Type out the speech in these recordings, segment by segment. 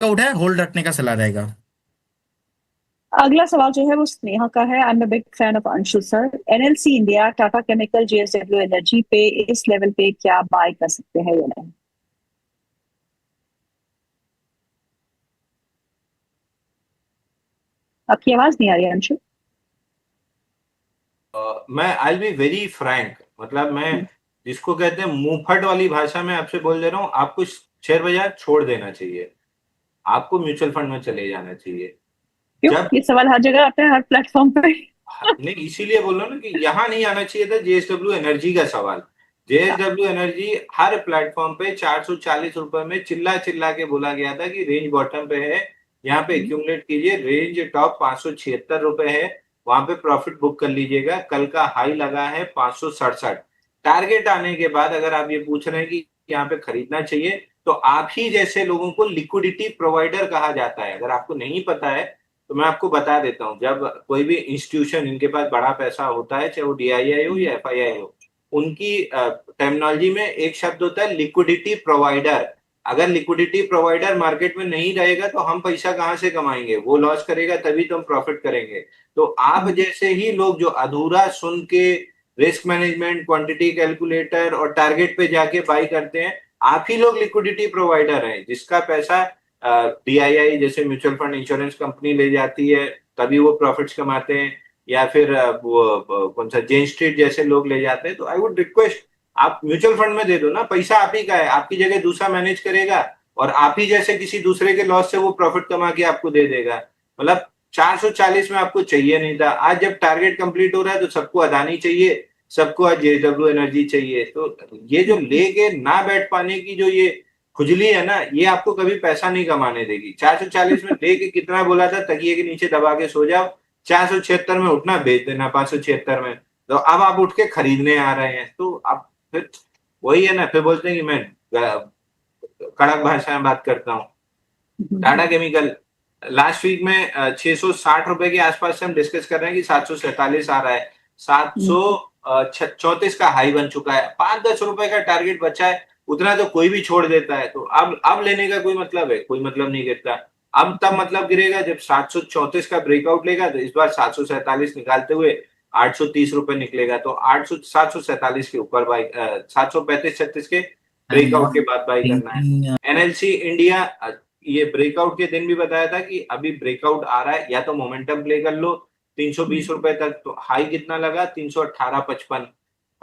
है, होल्ड रखने का सलाह रहेगा। अगला सवाल जो है वो स्नेहा का है। I am a big fan of Anshu sir. NLC India, Tata chemical, JSW energy पे इस लेवल पे क्या बाय कर सकते हैं या नहीं? आपकी आवाज नहीं आ रही है अंशु। मैं आई बी वेरी फ्रैंक, मतलब मैं जिसको कहते हैं मुंहफट वाली भाषा में आपसे बोल दे रहा हूँ, आपको शेयर बाजार छोड़ देना चाहिए, आपको म्यूचुअल फंड में चले जाना चाहिए। क्यों? जब ये सवाल हर जगह आते हैं, हर प्लेटफॉर्म पे। नहीं, इसीलिए बोल रहा हूँ ना कि यहाँ नहीं आना चाहिए था जेएसडब्ल्यू एनर्जी का सवाल। जेएसडब्ल्यू एनर्जी हर प्लेटफॉर्म पे 440 रुपए में चिल्ला चिल्ला के बोला गया था कि रेंज बॉटम पे है, यहाँ पे एक्यूमुलेट कीजिए, रेंज टॉप 576 रुपए है, वहां पे प्रॉफिट बुक कर लीजिएगा। कल का हाई लगा है 567। टारगेट आने के बाद अगर आप ये पूछ रहे हैं कि यहाँ पे खरीदना चाहिए, तो आप ही जैसे लोगों को लिक्विडिटी प्रोवाइडर कहा जाता है। अगर आपको नहीं पता है तो मैं आपको बता देता हूँ, जब कोई भी इंस्टीट्यूशन, इनके पास बड़ा पैसा होता है, चाहे वो डीआईआई हो या एफआईआई हो, उनकी टर्मिनोलॉजी में एक शब्द होता है लिक्विडिटी प्रोवाइडर। अगर लिक्विडिटी प्रोवाइडर मार्केट में नहीं रहेगा तो हम पैसा कहाँ से कमाएंगे? वो लॉस करेगा तभी तो हम प्रॉफिट करेंगे। तो आप जैसे ही लोग जो अधूरा सुन के रिस्क मैनेजमेंट, क्वांटिटी कैलकुलेटर और टारगेट पे जाके बाई करते हैं, आप ही लोग लिक्विडिटी प्रोवाइडर हैं, जिसका पैसा डीआईआई जैसे म्यूचुअल फंड इंश्योरेंस कंपनी ले जाती है, तभी वो प्रॉफिट्स कमाते हैं, या फिर वो कौन सा जेन स्ट्रीट जैसे लोग ले जाते हैं। तो आई वुड रिक्वेस्ट, आप म्यूचुअल फंड में दे दो ना, पैसा आप ही का है, आपकी जगह दूसरा मैनेज करेगा और आप ही जैसे किसी दूसरे के लॉस से वो प्रॉफिट कमा के आपको दे देगा। मतलब 440 में आपको चाहिए नहीं था, आज जब टारगेट कंप्लीट हो रहा है तो सबको अदानी चाहिए, सबको आज जेडब्ल्यू एनर्जी चाहिए। तो ये जो लेके ना बैठ पाने की जो ये खुजली है ना, ये आपको कभी पैसा नहीं कमाने देगी। 440 में लेके कितना बोला था, तकिए के नीचे दबा के सो जाओ, 476 में उठना, बेच देना 576 में। तो अब आप उठ के खरीदने आ रहे हैं, तो आप फिर वही है ना, फिर बोलते हैं कि मैं कड़क भाषा में बात करता हूँ। टाटा केमिकल लास्ट वीक में 660 रुपए के आसपास से हम डिस्कस कर रहे हैं कि 747 आ रहा है, 734 का हाई बन चुका है, 5-10 रुपए का टारगेट बचा है, उतना तो कोई भी छोड़ देता है। तो अब लेने का कोई मतलब है? कोई मतलब नहीं गिरता। अब तब मतलब गिरेगा जब 734 का ब्रेकआउट लेगा, तो इस बार 747 निकालते हुए 830 रुपए निकलेगा, तो 800 747 के ऊपर बाई, 735-36 के ब्रेकआउट के बाद बाई करना है। एनएलसी इंडिया, ये ब्रेकआउट के दिन भी बताया था कि अभी ब्रेकआउट आ रहा है, या तो मोमेंटम प्ले कर लो 320 रुपए तक। तो हाई कितना लगा? 318.55,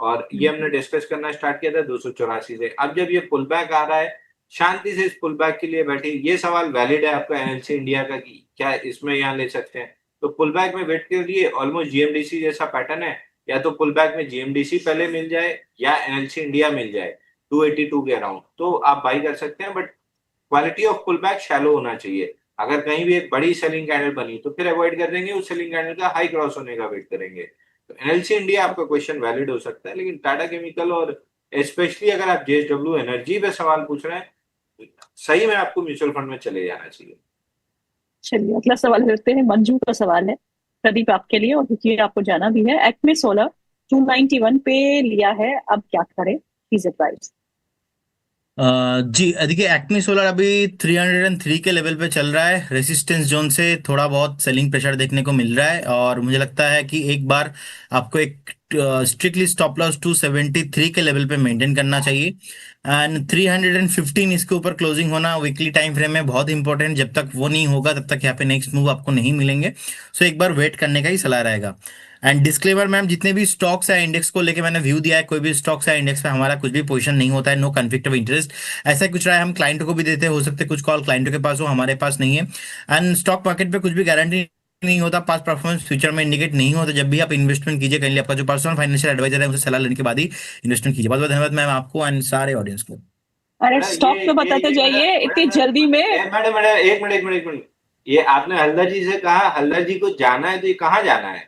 और ये हमने डिस्कस करना स्टार्ट किया था 284 से। अब जब ये पुल बैक आ रहा है, शांति से इस पुल बैक के लिए बैठे। ये सवाल वैलिड है आपका एनएलसी इंडिया का कि क्या इसमें यहाँ ले सकते हैं? तो पुल बैक में वेट के लिए ऑलमोस्ट जीएमडीसी जैसा पैटर्न है, या तो पुल बैक में जीएमडीसी पहले मिल जाए या एनएलसी इंडिया मिल जाए 282 के अराउंड, तो आप बाई कर सकते हैं। But quality of pullback shallow होना चाहिए। अगर कहीं भी एक बड़ी सेलिंग कैंडल बनी तो फिर अवॉइड कर देंगे, उस सेलिंग कैंडल का हाई क्रॉस होने का वेट करेंगे। तो एनएलसी इंडिया आपका क्वेश्चन वैलिड हो सकता है, लेकिन टाटा केमिकल और स्पेशली अगर आप जेएसडब्ल्यू एनर्जी पे सवाल पूछ रहे हैं, सही में आपको म्यूचुअल फंड में चले जाना चाहिए। चलिए अगला सवाल करते हैं। मंजू का सवाल है प्रदीप आपके लिए, और क्योंकि आपको जाना भी है। एक्मे सोलर 291 पे लिया है, अब क्या करें? Please advice. जी देखिए, एक्मे सोलर अभी 303 के लेवल पे चल रहा है। रेसिस्टेंस जोन से थोड़ा बहुत सेलिंग प्रेशर देखने को मिल रहा है, और मुझे लगता है कि एक बार आपको एक स्ट्रिक्टली स्टॉप लॉस 273 के लेवल पे मेंटेन करना चाहिए। एंड 315 इसके ऊपर क्लोजिंग होना वीकली टाइम फ्रेम में बहुत इंपॉर्टेंट। जब तक वो नहीं होगा तब तक यहाँ पे नेक्स्ट मूव आपको नहीं मिलेंगे। सो एक बार वेट करने का ही सलाह रहेगा। एंड डिस्क्लेमर मैम, जितने भी स्टॉक्स है इंडेक्स को लेके मैंने व्यू दिया है, कोई भी स्टॉक्स है इंडेक्स पे हमारा कुछ भी पोजीशन नहीं होता है, नो कॉन्फ्लिक्ट ऑफ इंटरेस्ट। ऐसा कुछ रहा है हम क्लाइंटों को भी देते हैं, हो सकते कुछ कॉल क्लाइंटों के पास हो, हमारे पास नहीं है। एंड स्टॉक मार्केट पे कुछ भी गारंटी नहीं होता, पास्ट परफॉर्मेंस फ्यूचर में इंडिकेट नहीं होता। जब भी आप इन्वेस्टमेंट कीजिए, कहीं आपका जो पर्सनल फाइनेंशियल एडवाइजर है उनसे सलाह लेने के बाद ही इन्वेस्टमेंट कीजिए। बहुत बहुत धन्यवाद मैम आपको एंड सारे ऑडियंस को। अरे मैडम स्टॉक तो बताते जाइए इतनी जल्दी में। मैडम मैडम एक मिनट, ये आपने हल्दर जी से कहा, हल्दर जी को जाना है तो ये कहाँ जाना है?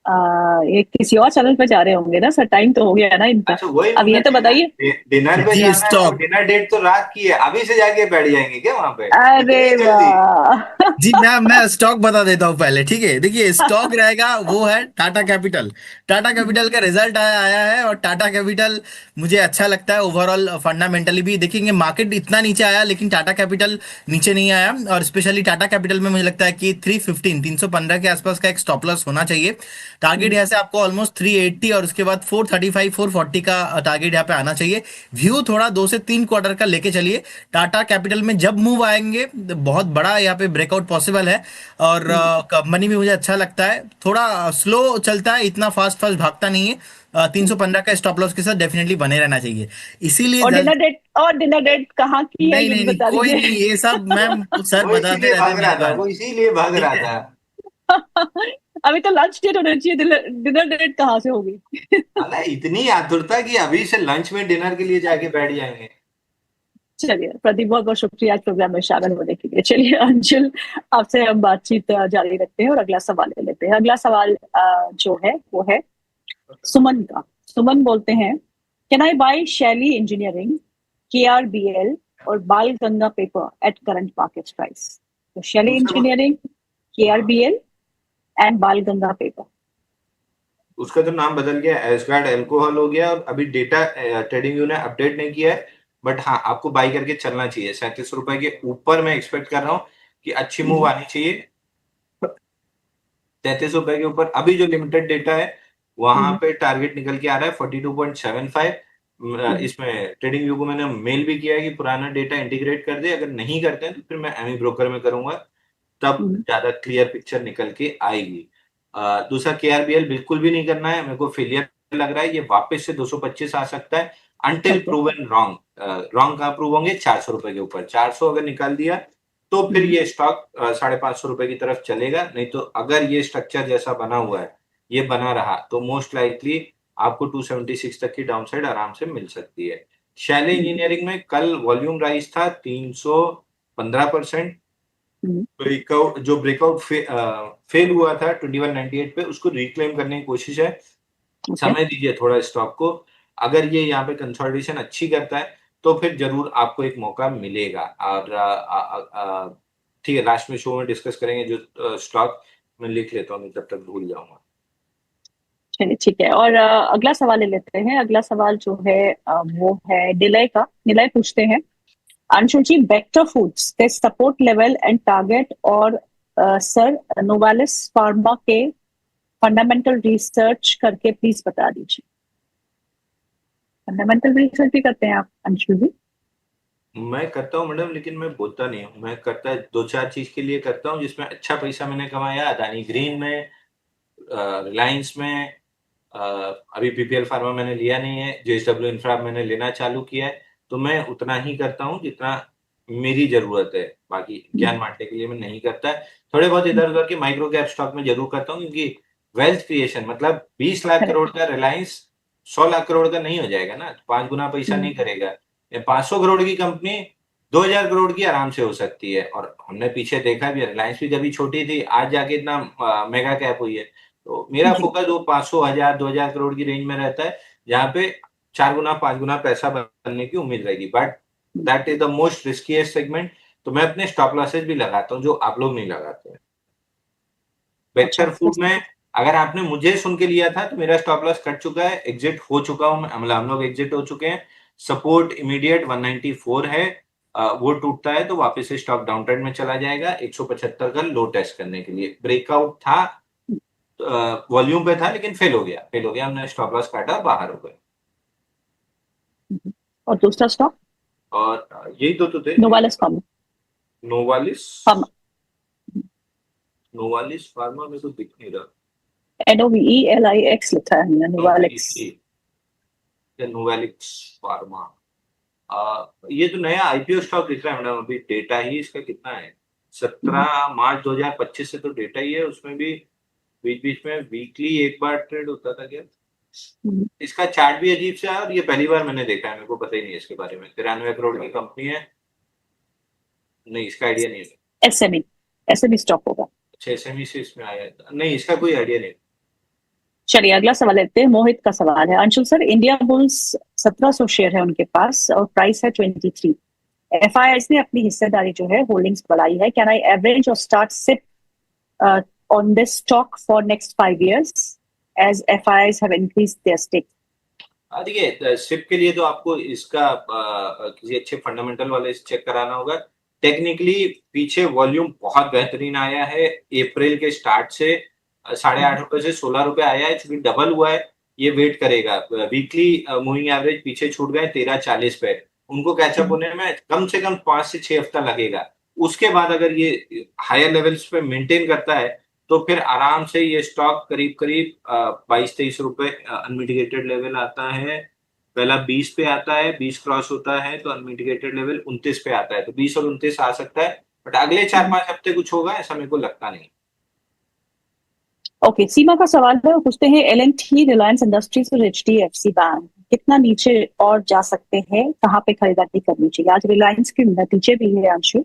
ये किसी और चैनल पे जा रहे होंगे ना सर, टाइम तो हो गया ना इनका। अच्छा वही अब ये तो बताइए। डिनर पे जी जाना है, वो स्टॉक। डिनर डेट तो रात की है, अभी से जाके बैठ जाएंगे क्या वहां पे अरे इतनी जल्दी? वाह। जी मैं स्टॉक बता देता हूँ पहले, ठीक है। देखिए स्टॉक रहेगा वो है टाटा कैपिटल। टाटा कैपिटल का रिजल्ट आया है और टाटा कैपिटल मुझे अच्छा लगता है ओवरऑल। फंडामेंटली भी देखेंगे, मार्केट इतना नीचे आया लेकिन टाटा कैपिटल नीचे नहीं आया। और स्पेशली टाटा कैपिटल में मुझे लगता है कि 315 के आसपास का एक स्टॉप लॉस होना चाहिए। टारगेट यहाँ से आपको ऑलमोस्ट 380 और उसके बाद 435 440 का टारगेट यहाँ पे आना चाहिए। व्यू थोड़ा 2 से 3 क्वार्टर का लेके चलिए। टाटा कैपिटल में जब मूव आएंगे तो बहुत बड़ा यहाँ पे ब्रेकआउट पॉसिबल है। और कंपनी भी मुझे अच्छा लगता है, थोड़ा स्लो चलता है, इतना फास्ट फास्ट भागता नहीं है। 315 का स्टॉप लॉस के साथ डेफिनेटली बने रहना चाहिए। इसीलिए और डिनर डेट कहाँ की है नहीं ये भी नहीं नहीं, बता कोई दीजिए। नहीं, ये सब मैम सर वो बताते इसीलिए रहते हैं भाग रहा मेरे था, पास। वो इसीलिए भाग ठीक रहा है। था। अभी तो लंच डेट होना चाहिए, डिनर डेट कहाँ से होगी। अरे इतनी आतुरता कि अभी से लंच में डिनर के लिए जाके बैठ जाएंगे। चलिए प्रदीप, बहुत बहुत शुक्रिया आज प्रोग्राम में शामिल होने के लिए। चलिए अंशुल, आपसे हम बातचीत जारी रखते हैं और अगला सवाल ले लेते हैं। अगला सवाल जो है वो है सुमन का। सुमन बोलते हैं, कैन आई बाय शैली इंजीनियरिंग, KRBL और बाल Ganga paper at current market price? तो शैली दूसरा इंजीनियरिंग, हाँ, KRBL एंड बाल गंगा पेपर। उसका तो नाम बदल गया, एस्गार्ड अल्कोहल हो गया। और अभी डेटा ट्रेडिंग व्यू ने अपडेट नहीं किया है, बट हाँ आपको बाई करके चलना चाहिए। 37 रुपए के ऊपर मैं एक्सपेक्ट कर रहा हूँ कि अच्छी मूव आनी चाहिए। 33 रुपए के ऊपर अभी जो लिमिटेड डेटा है वहां पे टारगेट निकल के आ रहा है 42.75। इसमें ट्रेडिंग व्यू को मैंने मेल भी किया है कि पुराना डेटा इंटीग्रेट कर दे, अगर नहीं करते हैं तो फिर मैं एमी ब्रोकर में करूंगा, तब ज्यादा क्लियर पिक्चर निकल के आएगी। दूसरा KRBL बिल्कुल भी नहीं करना है, मेरे को फेलियर लग रहा है, ये वापस से 225 आ सकता है अनटिल प्रूवन रॉन्ग। रॉन्ग कहाँ प्रूव होंगे? 400 रुपए के ऊपर। 400 अगर निकाल दिया तो फिर ये स्टॉक 550 रुपए की तरफ चलेगा। नहीं तो अगर ये स्ट्रक्चर जैसा बना हुआ है ये बना रहा तो मोस्ट लाइकली आपको 276 तक की डाउनसाइड आराम से मिल सकती है। शैली इंजीनियरिंग में कल वॉल्यूम राइज था 315%। ब्रेकआउट जो ब्रेकआउट फेल हुआ था 2198 पे, उसको रिक्लेम करने की कोशिश है। समय दीजिए थोड़ा स्टॉक को। अगर ये यहाँ पे कंसोलिडेशन अच्छी करता है तो फिर जरूर आपको एक मौका मिलेगा। और ठीक है, लास्ट में शो में डिस्कस करेंगे जो स्टॉक मैं लिख लेता हूँ, तब तक भूल जाऊंगा। चलिए ठीक है, और अगला सवाल ले लेते हैं। अगला सवाल जो है वो है निलय का। निलय पूछते हैं, अंशुल जी, वेक्टर फूड्स के सपोर्ट लेवल एंड टारगेट, और सर नोवालिस फार्मा के फंडामेंटल रिसर्च करके प्लीज बता दीजिए। फंडामेंटल रिसर्च भी करते हैं आप अंशुल जी? मैं करता हूँ मैडम, लेकिन मैं बोलता नहीं हूँ। मैं करता है 2-4 चीज के लिए करता हूँ जिसमें अच्छा पैसा मैंने कमाया, अदानी ग्रीन में, रिलायंस में। अभी PPL फार्मा मैंने लिया नहीं है, JSW इंफ्रा मैंने लेना चालू किया है। तो मैं उतना ही करता हूँ जितना मेरी जरूरत है, बाकी ज्ञान बांटने के लिए मैं नहीं करता है। थोड़े बहुत इधर उधर के माइक्रो कैप स्टॉक में जरूर करता हूँ, क्योंकि वेल्थ क्रिएशन मतलब 20 लाख करोड़ का रिलायंस 100 लाख करोड़ का नहीं हो जाएगा ना, 5 गुना पैसा नहीं करेगा। 500 करोड़ की कंपनी 2000 करोड़ की आराम से हो सकती है। और हमने पीछे देखा भी, रिलायंस भी कभी छोटी थी, आज जाके इतना मेगा कैप हुई है। तो मेरा फोकस वो 500 1000 2000 करोड़ की रेंज में रहता है, जहां पे 4 गुना 5 गुना पैसा बनने की उम्मीद रहेगी। But that is the most riskiest segment. तो मैं अपने स्टॉप लॉसेस भी लगाता हूँ जो आप लोग नहीं लगाते हैं। वेक्टर फूड में अगर आपने मुझे सुन के लिया था तो मेरा स्टॉप लॉस कट चुका है, एग्जिट हो चुका हूं, मतलब हम लोग एग्जिट हो चुके हैं। सपोर्ट इमीडिएट 194 है, वो टूटता है तो वापस से स्टॉक डाउन ट्रेंड में चला जाएगा 175 का लो टेस्ट करने के लिए। ब्रेकआउट था, वॉल्यूम पे था, लेकिन फेल हो गया, हमने स्टॉप लॉस काटा, बाहर हो गए। और दूसरा स्टॉक और यही दो तो थे। नोवालिस फार्मा। नोवालिस फार्मा, नोवालिस फार्मा में तो दिख नहीं रहा। NOVELIX लिखा है हमने, नोवालिक्स। नोवेलिक्स फार्मा। ये तो नया IPO स्टॉक दिख रहा है मैडम, अभी डेटा ही इसका कितना है, 17 मार्च 2025 से तो डेटा ही है। उसमें भी बीच बीच में वीकली एक बार ट्रेड होता था क्या? इसका चार्ट भी अजीब सा है, और ये पहली बार मैंने देखा है, मेरे को पता ही नहीं है इसके बारे में। 93 करोड़ की कंपनी है, नहीं इसका आइडिया नहीं है। SME स्टॉक होगा। अच्छा SME से इसमें आया है, नहीं इसका कोई आइडिया नहीं। चलिए अगला सवाल लेते हैं। मोहित का सवाल है, Anshul sir, India bulls 1700 share है उनके पास और प्राइस है 23। एफआईआईज ने अपनी हिस्सेदारी जो है होल्डिंग्स बढ़ाई है। कैन आई एवरेज और start SIP on this stock for next 5 years as FIIs have increased their stake? देखिए, सिप के लिए तो आपको इसका किसी अच्छे फंडामेंटल वाले से चेक कराना होगा। टेक्निकली पीछे वॉल्यूम बहुत बेहतरीन आया है। अप्रैल के स्टार्ट से 8.5 रुपए से 16 रुपए आया है, चूंकि डबल हुआ है। ये वेट करेगा। वीकली मूविंग एवरेज पीछे छूट गए 13.40 पे। उनको कैचअप होने में कम से कम 5 से 6 हफ्ता लगेगा। उसके बाद अगर ये हायर लेवल्स पे मेंटेन करता है तो फिर आराम से ये स्टॉक करीब करीब 22-23 रुपए अनमिटिगेटेड लेवल आता है। पहला 20 पे आता है, 20 क्रॉस होता है तो अनमिटिगेटेड लेवल 29 पे आता है, तो 20 और 29 आ सकता है। बट अगले 4-5 हफ्ते कुछ होगा ऐसा मेरे को लगता नहीं। ओके, सीमा का सवाल है, वो पूछते हैं एल&टी, रिलायंस इंडस्ट्रीज और एचडीएफसी बैंक कितना नीचे और जा सकते हैं, कहाँ पे खरीदारी करनी चाहिए? आज रिलायंस के नतीजे भी है अंशु,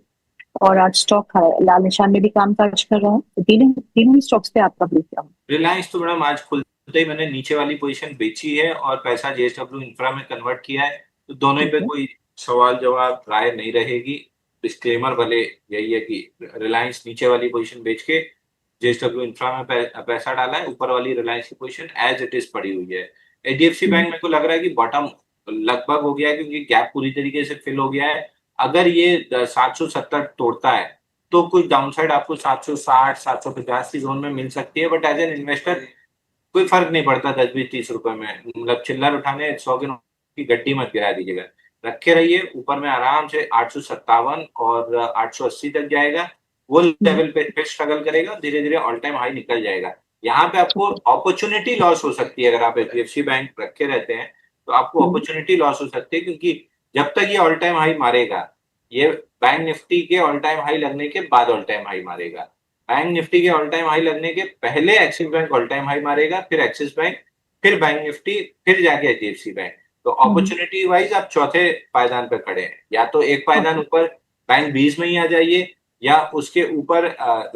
और आज स्टॉक लाल निशान में भी कामकाज कर रहा है, तो तीनों तीनों स्टॉक्स पे आपका व्यू क्या हो? रिलायंस तो मैडम आज खुलते ही मैंने नीचे वाली पोजीशन बेची है और पैसा जेएसडब्ल्यू इंफ्रा में कन्वर्ट किया है, तो दोनों पे कोई सवाल जवाब राय नहीं रहेगी। डिस्क्लेमर भले यही है कि रिलायंस नीचे वाली पोजीशन बेच के जेएसडब्ल्यू इंफ्रा में पैसा डाला है, ऊपर वाली रिलायंस की पोजीशन एज इट इज पड़ी हुई है। एचडीएफसी बैंक मेरे को लग रहा है कि बॉटम लगभग हो गया है, क्योंकि गैप पूरी तरीके से फिल हो गया है। अगर ये 770 तोड़ता है तो कुछ डाउनसाइड आपको 760 750 की जोन में मिल सकती है। बट एज एन इन्वेस्टर कोई फर्क नहीं पड़ता 10-20-30 रुपए में। मतलब चिल्लर उठाने 100 के नोट की गड्डी मत गिरा दीजिएगा, रखे रहिए। ऊपर में आराम से 857 और 880 तक जाएगा, वो लेवल पे फिर स्ट्रगल करेगा, धीरे धीरे ऑल टाइम हाई निकल जाएगा। यहाँ पे आपको अपॉर्चुनिटी लॉस हो सकती है। अगर आप एचडीएफसी बैंक रखे रहते हैं तो आपको अपॉर्चुनिटी लॉस हो सकती है, क्योंकि जब तक ये ऑल टाइम हाई मारेगा, ये बैंक निफ्टी के ऑल टाइम हाई लगने के बाद ऑल टाइम हाई मारेगा। बैंक निफ्टी के ऑल टाइम हाई लगने के पहले axis bank all time high मारेगा, फिर एक्सिस बैंक, फिर बैंक निफ्टी, फिर जाके एचडीएफसी बैंक। तो अपॉर्चुनिटी वाइज आप चौथे पायदान पे खड़े हैं। या तो एक पायदान ऊपर बैंक 20 में ही आ जाइए, या उसके ऊपर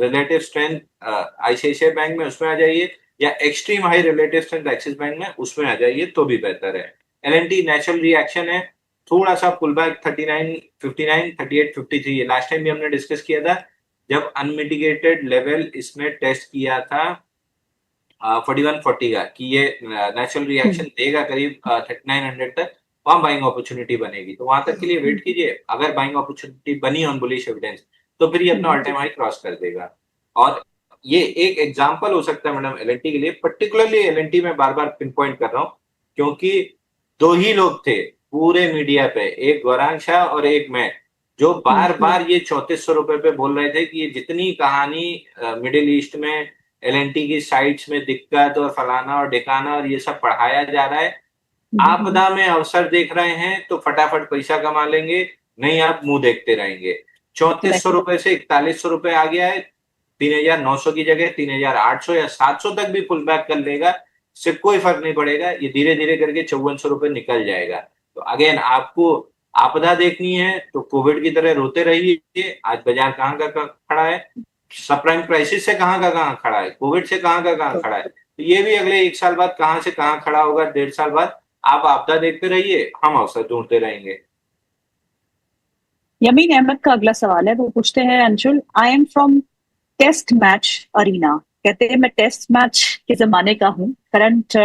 रिलेटिव स्ट्रेंथ आईसीआईसीआई बैंक में उसमें आ जाइए, या extreme high relative strength axis bank में उसमें आ जाइए तो भी बेहतर है। एल&टी नेचुरल रिएक्शन है, थोड़ा सा पुल बैक 39 59 38 53। ये लास्ट टाइम भी हमने डिस्कस किया था जब अनमिटिगेटेड लेवल इसने टेस्ट किया था 4140 का, कि ये नेचुरल रिएक्शन देगा करीब 3900 तक, वहां बाइंग अपॉर्चुनिटी बनेगी। तो वहां तक के लिए वेट कीजिए। अगर बाइंग अपॉर्चुनिटी बनी ऑन बुलिश एविडेंस तो फिर ये अपना ऑल टाइम हाई क्रॉस कर देगा। और ये एक एग्जांपल हो सकता है मैडम एल&टी के लिए। पर्टिकुलरली एल&टी में बार बार पिन पॉइंट कर रहा हूँ क्योंकि दो ही लोग थे पूरे मीडिया पे, एक गौरांग शाह और एक मैं, जो बार बार ये 3400 रुपए पे बोल रहे थे कि ये जितनी कहानी मिडिल ईस्ट में एल&टी की साइट्स में दिक्कत और फलाना और ढिकाना और ये सब पढ़ाया जा रहा है। आपदा में अवसर देख रहे हैं तो फटाफट पैसा कमा लेंगे, नहीं आप मुंह देखते रहेंगे। 3400 रुपए से 4100 रुपए आ गया है। 3900 की जगह 3800 या 700 तक भी पुल बैक कर लेगा, इससे कोई फर्क नहीं पड़ेगा। ये धीरे धीरे करके 5400 रुपए निकल जाएगा। तो अगेन आपको आपदा देखनी है तो कोविड की तरह रोते रहिए। आज बाजार कहाँ का खड़ा है, सबप्राइम क्राइसिस से कहाँ का कहाँ खड़ा है, कोविड से कहाँ का कहाँ खड़ा है। तो ये भी अगले 1 साल बाद कहाँ से कहाँ खड़ा होगा, 1.5 साल बाद। आप आपदा देखते रहिए, हम अवसर ढूंढते रहेंगे। यमीन अहमद का अगला सवाल है, वो पूछते हैं Anshul, I am from test match arena. कहते हैं मैं टेस्ट मैच के जमाने का हूँ, करंट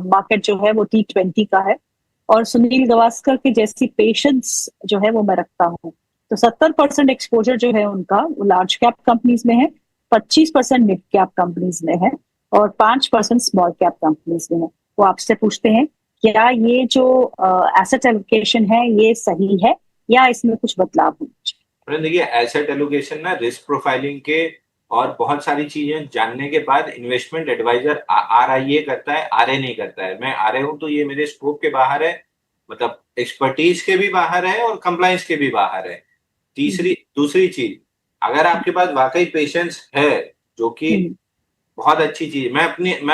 मार्केट जो है वो T20 का है, और सुनील गावस्कर की जैसी पेशेंस जो है वो मैं रखता हूँ। तो 70% एक्सपोजर जो है उनका वो लार्ज कैप कंपनीज में है, 25% मिड कैप कंपनीज में है, और 5% स्मॉल कैप कंपनीज में है। वो आपसे पूछते हैं क्या ये जो एसेट एलोकेशन है ये सही है या इसमें कुछ बदलाव होना चाहिए? देखिए, एसेट एलोकेशन ना रिस्क प्रोफाइलिंग के और बहुत सारी चीजें जानने के बाद इन्वेस्टमेंट एडवाइजर RIA करता है, RA नहीं करता है। मैं RA हूं तो ये मेरे स्कोप के बाहर है, मतलब एक्सपर्टीज के भी बाहर है और कंप्लायंस के भी बाहर है। दूसरी चीज, अगर आपके पास वाकई पेशेंस है, जो कि बहुत अच्छी चीज, मैं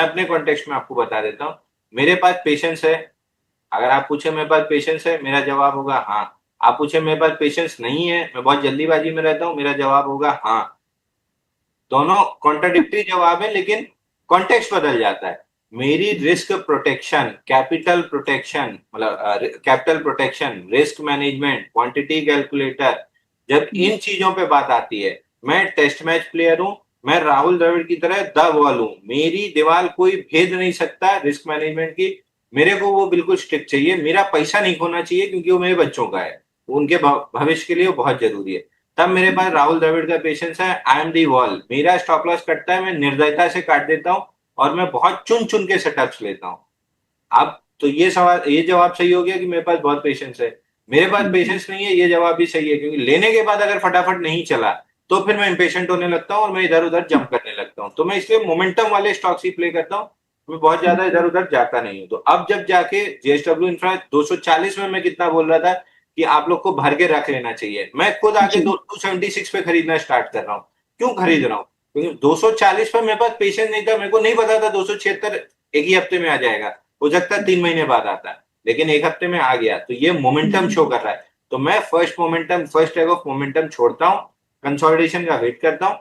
अपने कॉन्टेक्स्ट में आपको बता देता हूँ। मेरे पास पेशेंस है। अगर आप पूछे मेरे पास पेशेंस है, मेरा जवाब होगा हाँ। आप पूछे मेरे पास पेशेंस नहीं है, मैं बहुत जल्दीबाजी में रहता हूँ, मेरा जवाब होगा हाँ। दोनों कॉन्ट्राडिक्टरी जवाब है, लेकिन कॉन्टेक्स्ट बदल जाता है। मेरी रिस्क प्रोटेक्शन, कैपिटल प्रोटेक्शन, मतलब capital protection, risk management, quantity calculator, जब इन चीजों पे बात आती है, मैं टेस्ट मैच प्लेयर हूं, मैं राहुल द्रविड़ की तरह द बॉल हूं, मेरी दीवार कोई भेद नहीं सकता रिस्क मैनेजमेंट की। मेरे को वो बिल्कुल स्ट्रिक्ट चाहिए, मेरा पैसा नहीं खोना चाहिए क्योंकि वो मेरे बच्चों का है, उनके भविष्य के लिए वो बहुत जरूरी है। तब मेरे पास राहुल द्रविड़ का पेशेंस है। आई एम दी वॉल, मेरा स्टॉप लॉस कटता है, मैं निर्दयता से काट देता हूं और मैं बहुत चुन चुन के सेटअप्स लेता हूं। अब तो ये सवाल, ये जवाब सही हो गया कि मेरे पास बहुत पेशेंस है। मेरे पास पेशेंस नहीं है, ये जवाब भी सही है, क्योंकि लेने के बाद अगर फटाफट नहीं चला तो फिर मैं इंपेशेंट होने लगता हूँ और मैं इधर उधर जंप करने लगता हूँ। तो मैं इसलिए मोमेंटम वाले स्टॉक्स ही प्ले करता हूँ, मैं बहुत ज्यादा इधर उधर जाता नहीं हूँ। तो अब जब जाके जेएसडब्ल्यू इंफ्रा 240 में मैं कितना बोल रहा था कि आप लोग को भर के रख लेना चाहिए, मैं खुद आके 276 पे खरीदना स्टार्ट कर रहा हूँ। क्यों खरीद रहा हूँ? क्योंकि 240 पे मेरे पास पेशेंस नहीं था, मेरे को नहीं पता था 276 एक ही हफ्ते में आ जाएगा, हो सकता है 3 महीने बाद आता है, लेकिन एक हफ्ते में आ गया। तो ये मोमेंटम शो कर रहा है। तो मैं फर्स्ट लेग ऑफ मोमेंटम छोड़ता हूँ, कंसोलिडेशन का वेट करता हूँ,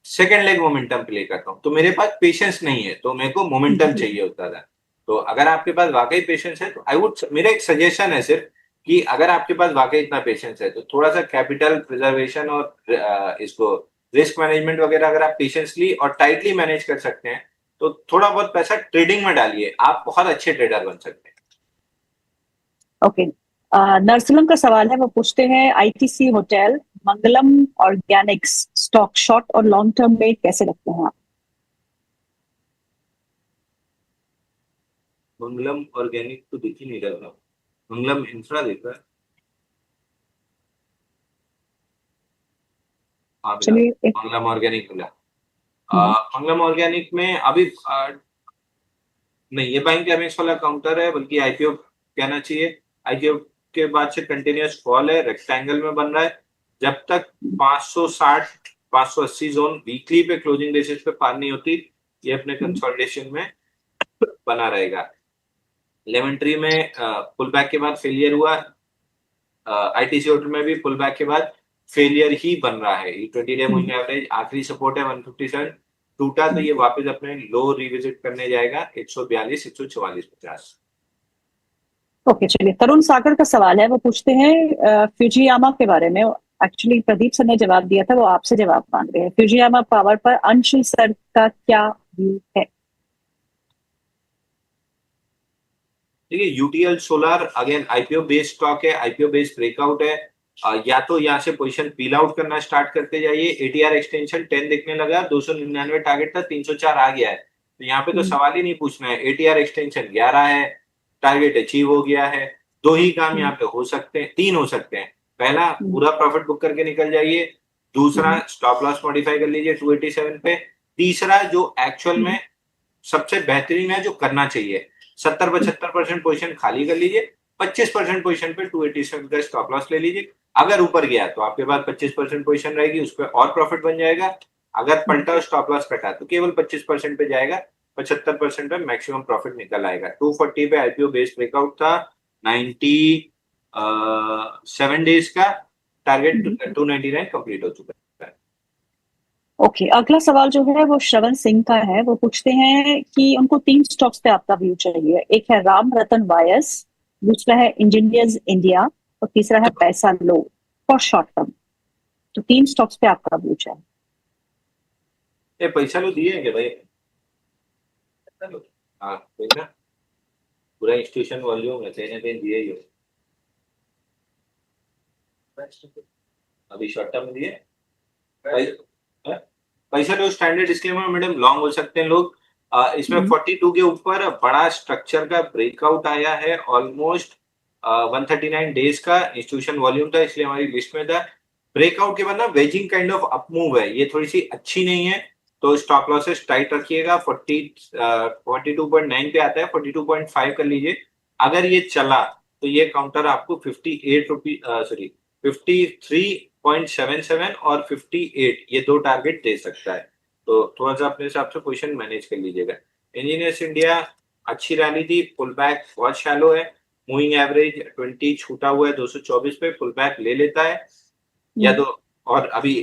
सेकेंड लेग मोमेंटम प्ले करता हूँ। तो मेरे पास पेशेंस नहीं है, तो मेरे को मोमेंटम चाहिए होता था। तो अगर आपके पास वाकई पेशेंस है तो मेरा एक सजेशन है सिर्फ कि अगर आपके पास वाकई इतना पेशेंस है तो थोड़ा सा कैपिटल प्रिजर्वेशन और इसको रिस्क मैनेजमेंट वगैरह अगर आप पेशेंसली और टाइटली मैनेज कर सकते हैं तो थोड़ा बहुत पैसा ट्रेडिंग में डालिए, आप बहुत अच्छे ट्रेडर बन सकते हैं। ओके, नरसलम का सवाल है, वो पूछते हैं आईटीसी होटल, मंगलम ऑर्गेनिक्स स्टॉक शॉर्ट और लॉन्ग टर्म में कैसे रखते हैं आप? मंगलम ऑर्गेनिक तो दिख ही नहीं रहा, मंगलम इंफ्रा दिख रहा है। हाँ मिला, चलिए मंगलम ऑर्गेनिक मिला। मंगलम ऑर्गेनिक में अभी नहीं, ये बैंक एमएक्स वाला काउंटर है, बल्कि आईपीओ कहना चाहिए। आईपीओ के बाद से कंटिन्यूअस फॉल है, रेक्टेंगल में बन रहा है। जब तक 560 580 जोन वीकली पे क्लोजिंग बेसिस पे पार नहीं होती, ये अपने कंसोलिडेशन में बना रहेगा। लेमन ट्री में पुल बैक के बाद फेलियर हुआ, आईटीसी होटल में भी पुल बैक के बाद फेलियर ही बन रहा है। 20-डे मूविंग एवरेज आखिरी सपोर्ट है 157, टूटा तो ये वापस अपने लो रिविजिट करने जाएगा 142, 144, 50। ओके, चलिए तरुण सागर का सवाल है, वो पूछते हैं फ्यूजियामा के बारे में। एक्चुअली प्रदीप सर ने जवाब दिया था, वो आपसे जवाब मांग रहे हैं। फ्यूजियामा पावर पर अंशुल सर का क्या व्यू है? देखिए, UTL solar again IPO based stock है, आईपीओ बेस्ड ब्रेकआउट है। या तो यहाँ से पोजीशन पील आउट करना स्टार्ट करते जाइए। एटीआर एक्सटेंशन 10 दिखने लगा, 299 टारगेट था, 304 आ गया है, तो यहाँ पे तो सवाल ही नहीं पूछना है। एटीआर एक्सटेंशन 11 है, टारगेट अचीव हो गया है। दो ही काम यहाँ पे हो सकते हैं, तीन हो सकते हैं। पहला, पूरा प्रॉफिट बुक करके निकल जाइए। दूसरा, स्टॉप लॉस मॉडिफाई कर लीजिए 287 पे। तीसरा, जो एक्चुअल में सबसे बेहतरीन है, जो करना चाहिए, 70-75% पोजीशन खाली कर लीजिए, 25% पोजीशन पे 287 का स्टॉप लॉस ले लीजिए। अगर ऊपर गया तो आपके पास 25% पोजीशन रहेगी, उस पर और प्रॉफिट बन जाएगा। अगर पलटा स्टॉप लॉस कटा तो केवल 25% पे जाएगा, 75% पे मैक्सिमम प्रॉफिट निकल आएगा। 240 पे आईपीओ बेस्ड ब्रेकआउट था, 97 डेज का टारगेट 299 कंप्लीट हो चुका है। ओके, अगला सवाल जो है वो श्रवण सिंह का है, वो पूछते हैं कि उनको 3 स्टॉक्स पे आपका व्यू चाहिए। एक है राम रतन वायर्स, दूसरा है इंजीनियर्स इंडिया और तीसरा है पैसा लो फॉर शॉर्ट टर्म। तो 3 स्टॉक्स पे आपका व्यू चाहिए। ये पैसा लो दिए क्या भाई? हाँ, देखना पूरा इंस्टीट्यूशन वॉल्यूम है, कहीं ना कहीं दिए ही हो। अभी शॉर्ट टर्म दिए पैसा लो। स्टैंडर्ड डिस्क्लेमर मैडम, लॉन्ग हो सकते हैं लोग। इसमें 42 के ऊपर बड़ा स्ट्रक्चर का ब्रेकआउट आया है, ऑलमोस्ट 139 डेज का इंस्टीट्यूशन वॉल्यूम था, इसलिए हमारी लिस्ट में था। ब्रेकआउट के बाद ना waging kind of up move है, ये थोड़ी सी अच्छी नहीं है, तो स्टॉप लॉसेस टाइट रखिएगा। 42.9 पे आता है, 42.5 कर लीजिए। अगर ये चला तो ये काउंटर आपको 53.77 और 58, ये दो टारगेट दे सकता है। तो थोड़ा सा अपने हिसाब से पोजीशन मैनेज कर लीजिएगा। इंजीनियर्स इंडिया अच्छी रैली थी, पुल बैक बहुत शैलो है, मूविंग एवरेज 20 छूटा हुआ है 224 पे, पुल बैक ले लेता है या तो, और अभी